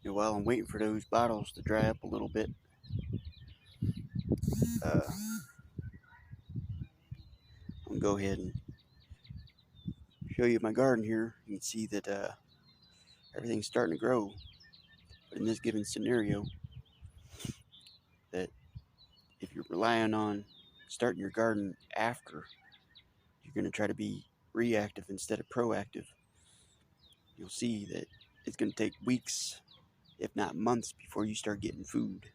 And while I'm waiting for those bottles to dry up a little bit, uh, I'm gonna go ahead and show you my garden here. You can see that everything's starting to grow. But in this given scenario, that if you're relying on starting your garden after you're going to try to be reactive instead of proactive, you'll see that it's going to take weeks, if not months, before you start getting food.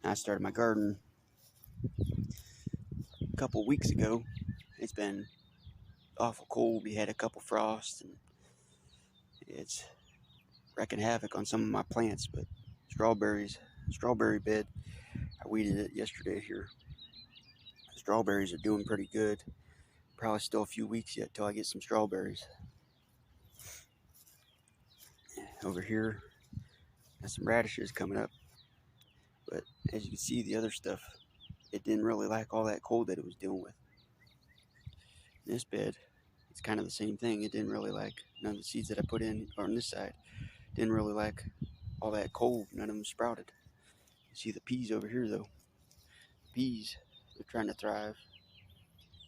I started my garden a couple weeks ago. It's been awful cold. We had a couple frosts, and it's wreaking havoc on some of my plants. But strawberry bed, I weeded it yesterday here. The strawberries are doing pretty good. Probably still a few weeks yet till I get some strawberries. Over here, got some radishes coming up. But as you can see, the other stuff, it didn't really like all that cold that it was dealing with. This bed, it's kind of the same thing. It didn't really like none of the seeds that I put in on this side. Didn't really like all that cold. None of them sprouted. You see the peas over here though. The peas, they're trying to thrive.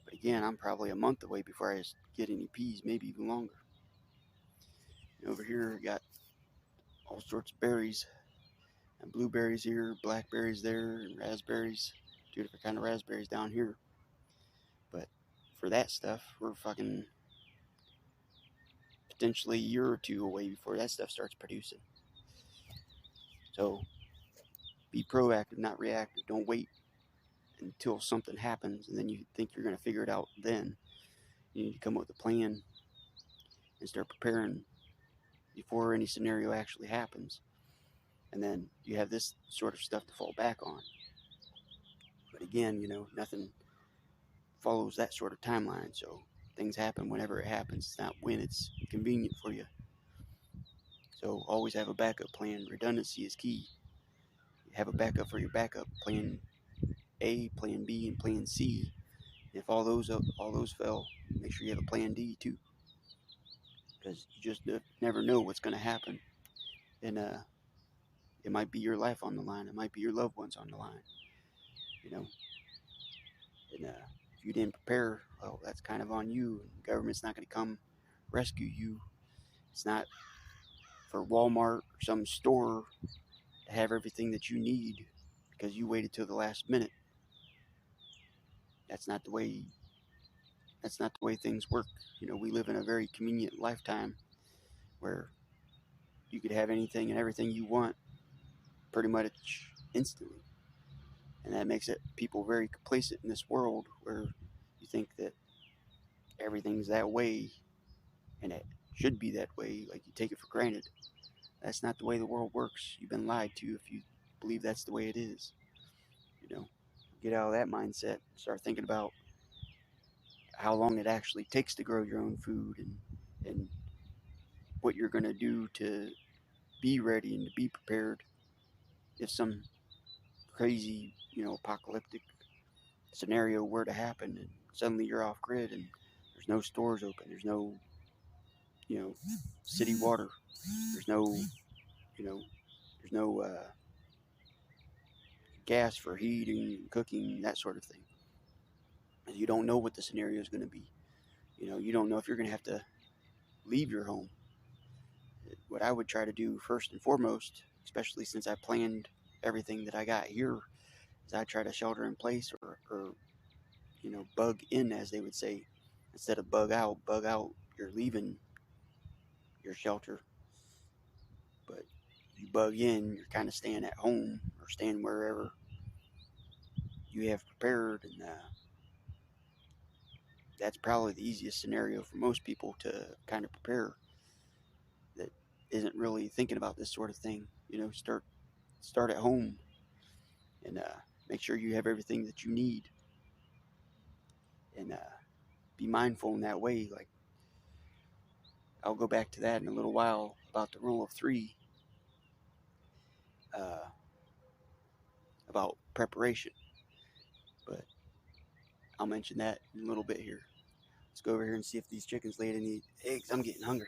But again, I'm probably a month away before I get any peas, maybe even longer. And over here, I got all sorts of berries. And blueberries here, blackberries there, and raspberries. Two different kind of raspberries down here. But for that stuff, we're fucking potentially a year or two away before that stuff starts producing. So be proactive, not reactive. Don't wait until something happens and then you think you're going to figure it out then. You need to come up with a plan and start preparing before any scenario actually happens. And then you have this sort of stuff to fall back on. But again, nothing follows that sort of timeline. So things happen whenever it happens. It's not when it's convenient for you. So always have a backup plan. Redundancy is key. Have a backup for your backup. Plan A, Plan B, and Plan C. If all those fail, make sure you have a Plan D too, because you just never know what's going to happen, and it might be your life on the line. It might be your loved ones on the line. You know, and if you didn't prepare, well, that's kind of on you. The government's not going to come rescue you. It's not for Walmart or some store to have everything that you need because you waited till the last minute. That's not the way. That's not the way things work. We live in a very convenient lifetime where you could have anything and everything you want pretty much instantly. And that makes it people very complacent in this world where you think that everything's that way and it should be that way, like you take it for granted. That's not the way the world works. You've been lied to if you believe that's the way it is. You know, get out of that mindset, start thinking about how long it actually takes to grow your own food and what you're going to do to be ready and to be prepared if some crazy, apocalyptic scenario were to happen and suddenly you're off grid and there's no stores open, there's no, city water, there's no, there's no gas for heating, cooking, that sort of thing. You don't know what the scenario is going to be. You don't know if you're going to have to leave your home. What I would try to do first and foremost, especially since I planned everything that I got here, is I try to shelter in place or bug in, as they would say, instead of bug out. Bug out, you're leaving your shelter, but you bug in, you're kind of staying at home or staying wherever you have prepared, and that's probably the easiest scenario for most people to kind of prepare. That isn't really thinking about this sort of thing. Start at home and make sure you have everything that you need, and be mindful in that way. Like I'll go back to that in a little while about the rule of three, uh, about preparation, but I'll mention that in a little bit here. Let's go over here and see if these chickens laid any eggs. I'm getting hungry.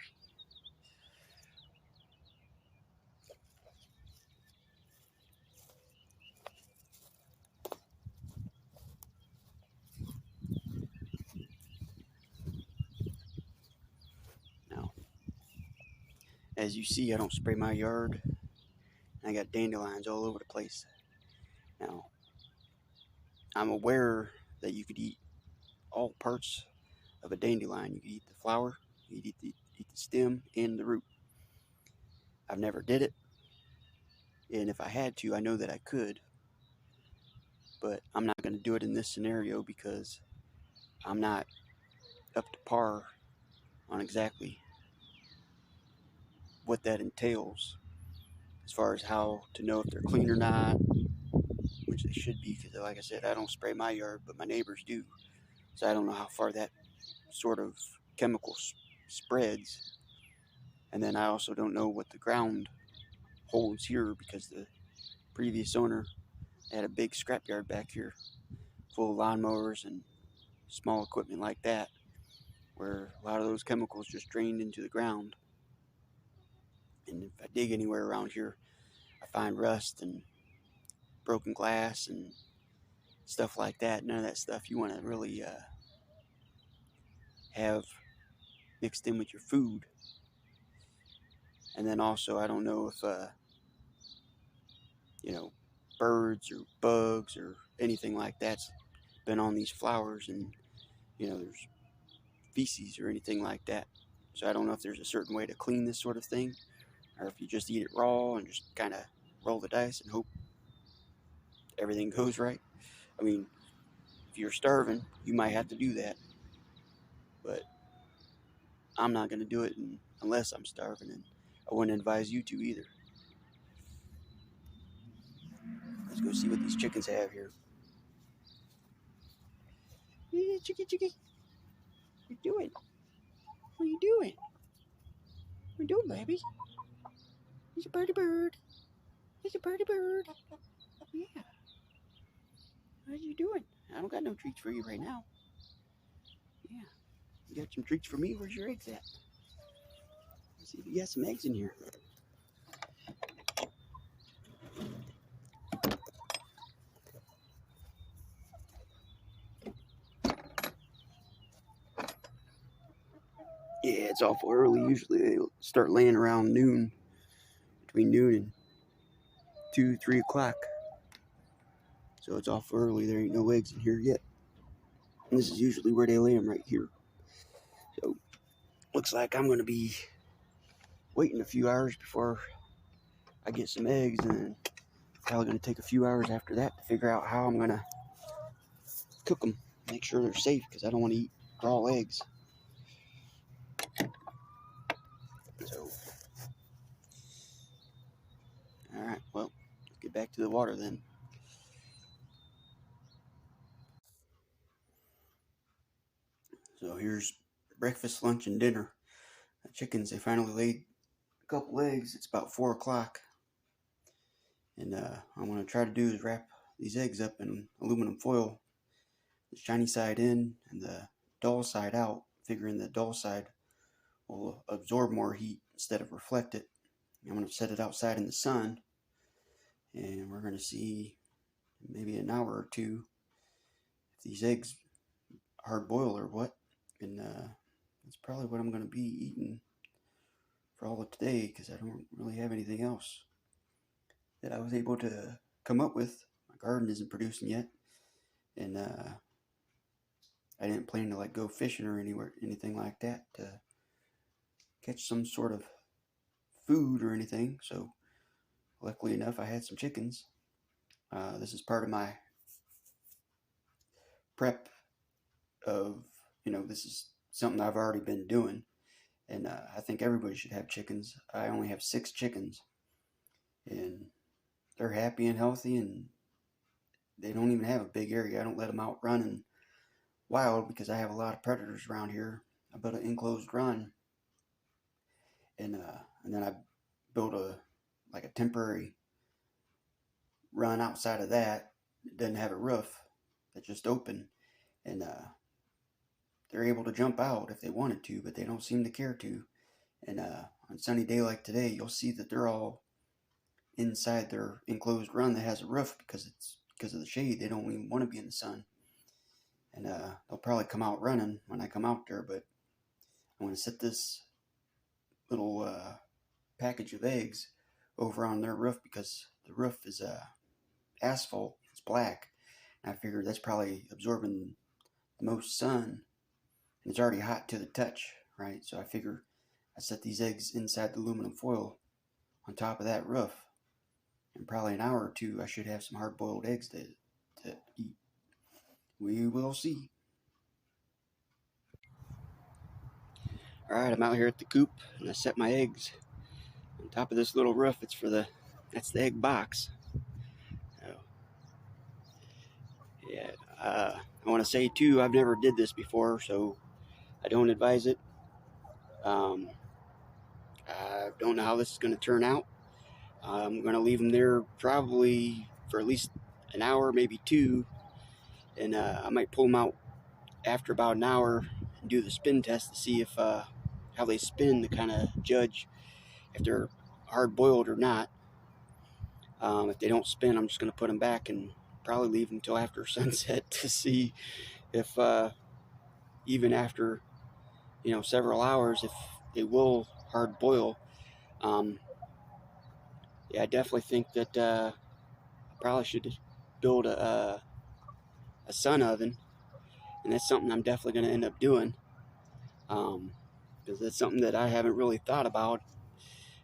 as you see, I don't spray my yard. I got dandelions all over the place. Now, I'm aware that you could eat all parts of a dandelion. You could eat the flower, you could eat the stem, and the root. I've never did it, and if I had to, I know that I could, but I'm not going to do it in this scenario because I'm not up to par on exactly what that entails as far as how to know if they're clean or not, which they should be, because like I said, I don't spray my yard, but my neighbors do. So I don't know how far that sort of chemical spreads. And then I also don't know what the ground holds here, because the previous owner had a big scrapyard back here full of lawnmowers and small equipment like that, where a lot of those chemicals just drained into the ground. And if I dig anywhere around here, I find rust and broken glass and stuff like that. None of that stuff you want to really have mixed in with your food. And then also, I don't know if birds or bugs or anything like that's been on these flowers, and there's feces or anything like that. So I don't know if there's a certain way to clean this sort of thing, or if you just eat it raw and just kind of roll the dice and hope everything goes right. I mean, if you're starving, you might have to do that, but I'm not going to do it unless I'm starving, and I wouldn't advise you to either. Let's go see what these chickens have here. Hey, chickie, chickie. What you doing? What are you doing? What are you doing, baby? He's a birdie bird. He's a birdie bird. Yeah. How you doing? I don't got no treats for you right now. Yeah. You got some treats for me? Where's your eggs at? Let's see if you got some eggs in here. Yeah, it's awful early. Usually they start laying around noon, between noon and 2, 3 o'clock. So it's awful early. There ain't no eggs in here yet. And this is usually where they lay them, right here. So looks like I'm going to be waiting a few hours before I get some eggs, and then probably going to take a few hours after that to figure out how I'm going to cook them. Make sure they're safe, because I don't want to eat raw eggs. So, alright, well, let's get back to the water then. So here's breakfast, lunch, and dinner. The chickens, they finally laid a couple eggs. It's about 4 o'clock. And I'm going to try to do is wrap these eggs up in aluminum foil, the shiny side in and the dull side out, figuring the dull side will absorb more heat instead of reflect it. I'm going to set it outside in the sun, and we're going to see maybe an hour or two if these eggs hard boil or what. And that's probably what I'm going to be eating for all of today, because I don't really have anything else that I was able to come up with. My garden isn't producing yet, and I didn't plan to go fishing or anything like that to catch some sort of food or anything. So luckily enough, I had some chickens. This is part of my prep of, this is something I've already been doing, and I think everybody should have chickens. I only have 6 chickens, and they're happy and healthy, and they don't even have a big area. I don't let them out running wild because I have a lot of predators around here. I built an enclosed run, and then I built a temporary run outside of that. It doesn't have a roof. It's just open, and they're able to jump out if they wanted to, but they don't seem to care to. And on a sunny day like today, you'll see that they're all inside their enclosed run that has a roof, because of the shade. They don't even want to be in the sun, and they'll probably come out running when I come out there. But I'm going to set this little package of eggs over on their roof because the roof is asphalt. It's black. And I figured that's probably absorbing the most sun. And it's already hot to the touch, right? So I figure I set these eggs inside the aluminum foil on top of that roof. In probably an hour or two, I should have some hard-boiled eggs to eat. We will see. Alright, I'm out here at the coop, and I set my eggs on top of this little roof. That's the egg box. So, yeah, I want to say too, I've never did this before, so I don't advise it. I don't know how this is going to turn out. I'm going to leave them there probably for at least an hour, maybe two, and I might pull them out after about an hour and do the spin test to see if how they spin, to kind of judge if they're hard boiled or not. If they don't spin, I'm just going to put them back and probably leave them until after sunset to see if even after several hours, if they will hard boil. Yeah, I definitely think that I probably should build a sun oven, and that's something I'm definitely going to end up doing, because that's something that I haven't really thought about.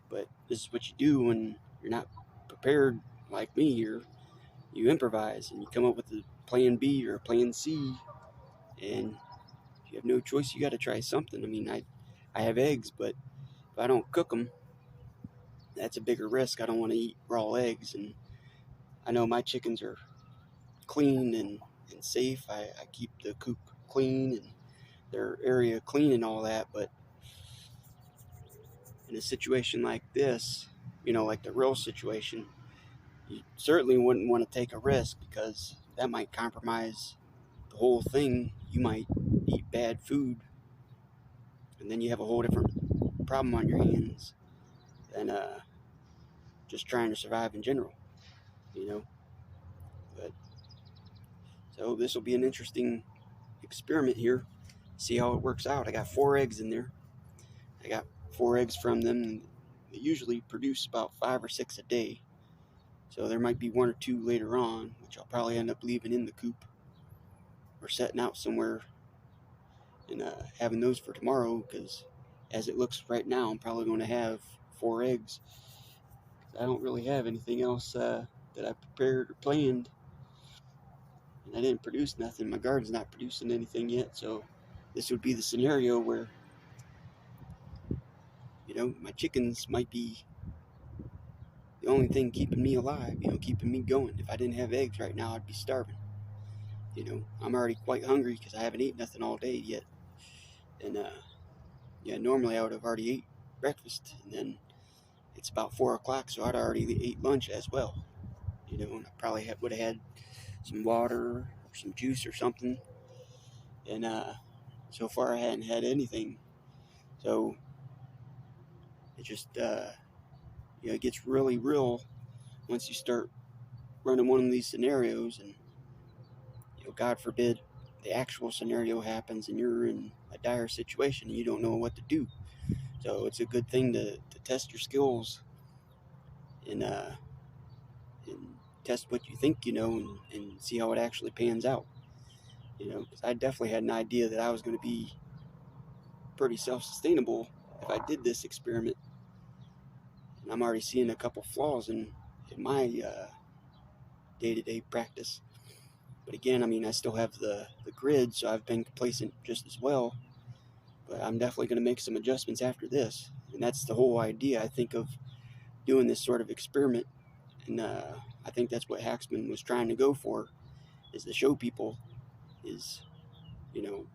But this is what you do when you're not prepared like me. You improvise and you come up with a plan B or a plan C, and if you have no choice, you got to try something. I mean, I have eggs, but if I don't cook them, that's a bigger risk. I don't want to eat raw eggs, and I know my chickens are clean and safe. I keep the coop clean and their area clean and all that, but in a situation like this, like the real situation, you certainly wouldn't want to take a risk, because that might compromise the whole thing. You might eat bad food, and then you have a whole different problem on your hands than just trying to survive in general, you know. But so this will be an interesting experiment here. See how it works out. I got 4 eggs in there. I got 4 eggs from them. They usually produce about 5 or 6 a day. So there might be 1 or 2 later on, which I'll probably end up leaving in the coop or setting out somewhere and having those for tomorrow, because as it looks right now, I'm probably going to have 4 eggs. I don't really have anything else that I prepared or planned. And I didn't produce nothing. My garden's not producing anything yet, so this would be the scenario where, my chickens might be the only thing keeping me alive, keeping me going. If I didn't have eggs right now, I'd be starving. I'm already quite hungry because I haven't eaten nothing all day yet. And yeah, normally I would have already ate breakfast, and then it's about 4 o'clock, so I'd already ate lunch as well. And I probably would have had some water or some juice or something. And so far I hadn't had anything. So it just, it gets really real once you start running one of these scenarios, and God forbid the actual scenario happens and you're in a dire situation and you don't know what to do. So it's a good thing to test your skills and test what you think you know, and see how it actually pans out. Because I definitely had an idea that I was going to be pretty self-sustainable if I did this experiment. And I'm already seeing a couple flaws in my day-to-day practice. But again, I mean, I still have the grid, so I've been complacent just as well. But I'm definitely going to make some adjustments after this. And that's the whole idea, I think, of doing this sort of experiment. And I think that's what Hacksman was trying to go for, is to show people is, you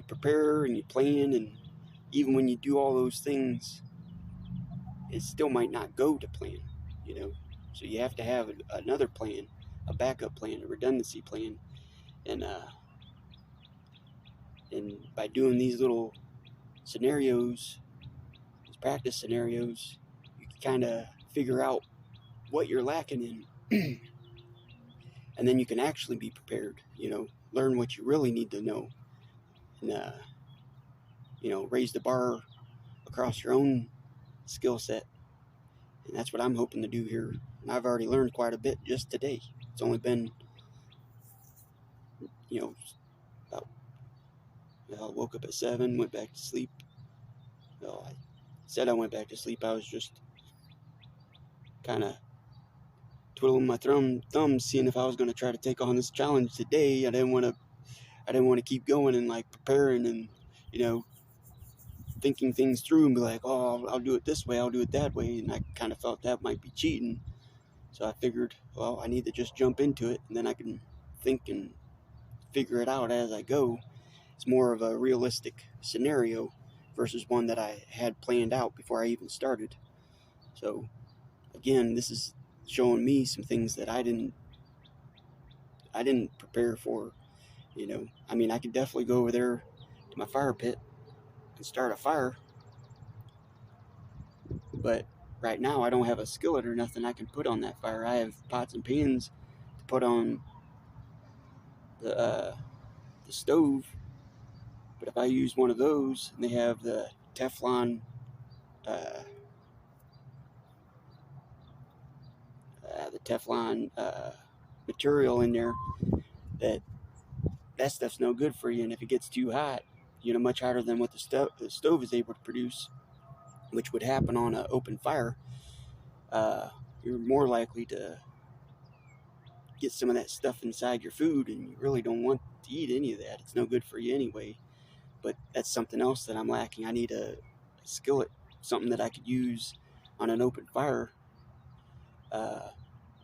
prepare and you plan, and even when you do all those things, it still might not go to plan, So you have to have another plan, a backup plan, a redundancy plan. And by doing these little scenarios, these practice scenarios, you can kind of figure out what you're lacking in. And then you can actually be prepared, learn what you really need to know. And, raise the bar across your own skill set. And that's what I'm hoping to do here. And I've already learned quite a bit just today. It's only been, about, I woke up at 7, went back to sleep. Well, I said I went back to sleep. I was just kind of twiddling my thumbs, seeing if I was going to try to take on this challenge today. I didn't want to keep going and like preparing and, thinking things through and be like, oh, I'll do it this way, I'll do it that way. And I kind of felt that might be cheating. So I figured, well, I need to just jump into it, and then I can think and figure it out as I go. It's more of a realistic scenario versus one that I had planned out before I even started. So again, this is showing me some things that I didn't prepare for. I could definitely go over there to my fire pit and start a fire, but right now I don't have a skillet or nothing I can put on that fire. I have pots and pans to put on the stove, but if I use one of those and they have the Teflon uh, material in there, that stuff's no good for you. And if it gets too hot, much hotter than what the stove is able to produce, which would happen on an open fire, you're more likely to get some of that stuff inside your food, and you really don't want to eat any of that. It's no good for you anyway. But that's something else that I'm lacking. I need a skillet, something that I could use on an open fire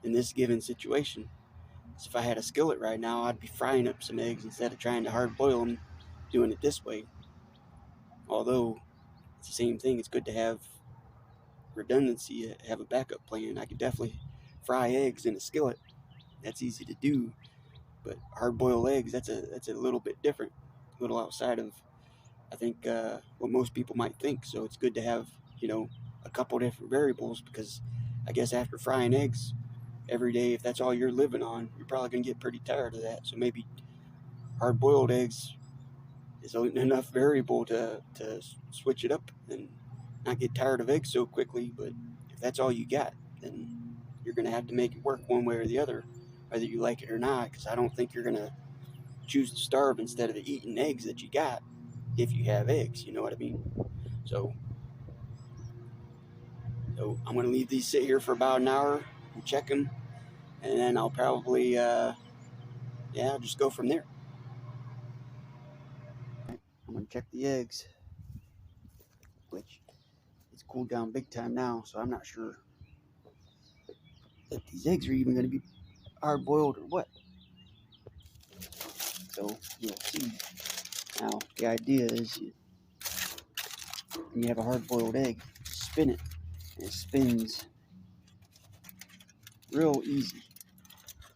in this given situation. So if I had a skillet right now, I'd be frying up some eggs instead of trying to hard boil them, doing it this way. Although it's the same thing, it's good to have redundancy, have a backup plan. I could definitely fry eggs in a skillet. That's easy to do. But hard-boiled eggs, that's a little bit different, a little outside of, I think, what most people might think. So it's good to have, a couple different variables, because I guess after frying eggs every day, if that's all you're living on, you're probably going to get pretty tired of that. So maybe hard-boiled eggs is enough variable to switch it up and not get tired of eggs so quickly. But if that's all you got, then you're going to have to make it work one way or the other, whether you like it or not, because I don't think you're going to choose to starve instead of eating eggs that you got if you have eggs, you know what I mean? So I'm going to leave these sit here for about an hour and check them, and then I'll probably, just go from there. I'm going to check the eggs, which it's cooled down big time now, so I'm not sure if these eggs are even going to be hard boiled or what. So you'll see. Now, the idea is when you have a hard boiled egg, spin it, and it spins real easy.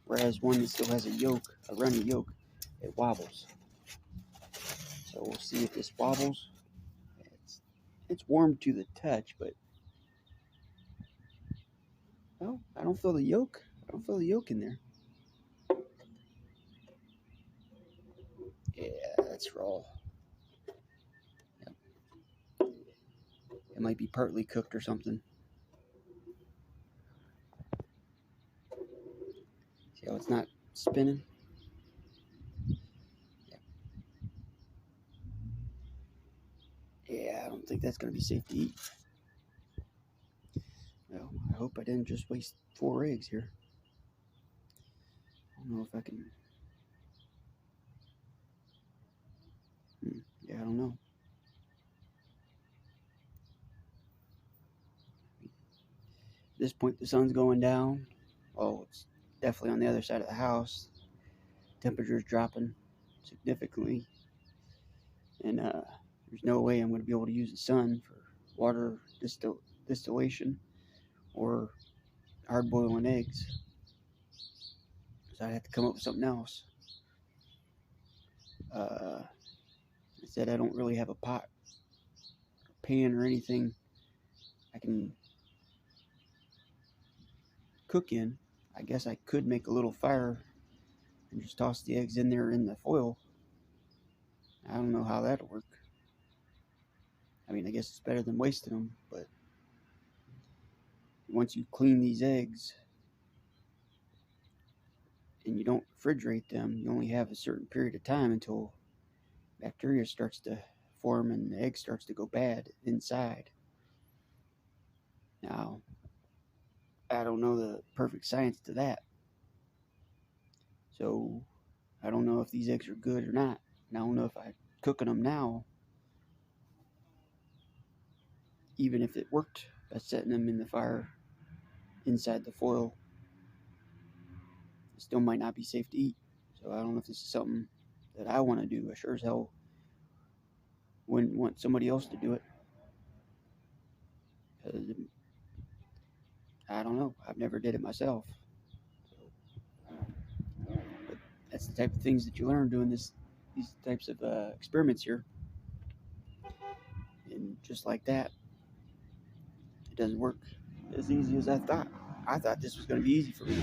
Whereas one that still has a runny yolk, it wobbles. So we'll see if this wobbles. It's warm to the touch, but I don't feel the yolk. I don't feel the yolk in there. Yeah, that's raw. Yep. It might be partly cooked or something. See how it's not spinning? Yeah, I don't think that's going to be safe to eat. Well, I hope I didn't just waste 4 eggs here. I don't know if I can. Yeah, I don't know. At this point, the sun's going down. Oh, it's definitely on the other side of the house. Temperature's dropping significantly. And there's no way I'm going to be able to use the sun for water distillation or hard boiling eggs. So I have to come up with something else. I said I don't really have a pot or pan or anything I can cook in. I guess I could make a little fire and just toss the eggs in there in the foil. I don't know how that'll work. I mean, I guess it's better than wasting them, but once you clean these eggs and you don't refrigerate them, you only have a certain period of time until bacteria starts to form and the egg starts to go bad inside. Now, I don't know the perfect science to that, so I don't know if these eggs are good or not. And I don't know if I cooking them now, even if it worked by setting them in the fire inside the foil, it still might not be safe to eat. So I don't know if this is something that I want to do. I sure as hell wouldn't want somebody else to do it. Because I don't know. I've never did it myself. But that's the type of things that you learn doing these types of experiments here. And just like that, it doesn't work as easy as I thought. I thought this was going to be easy for me.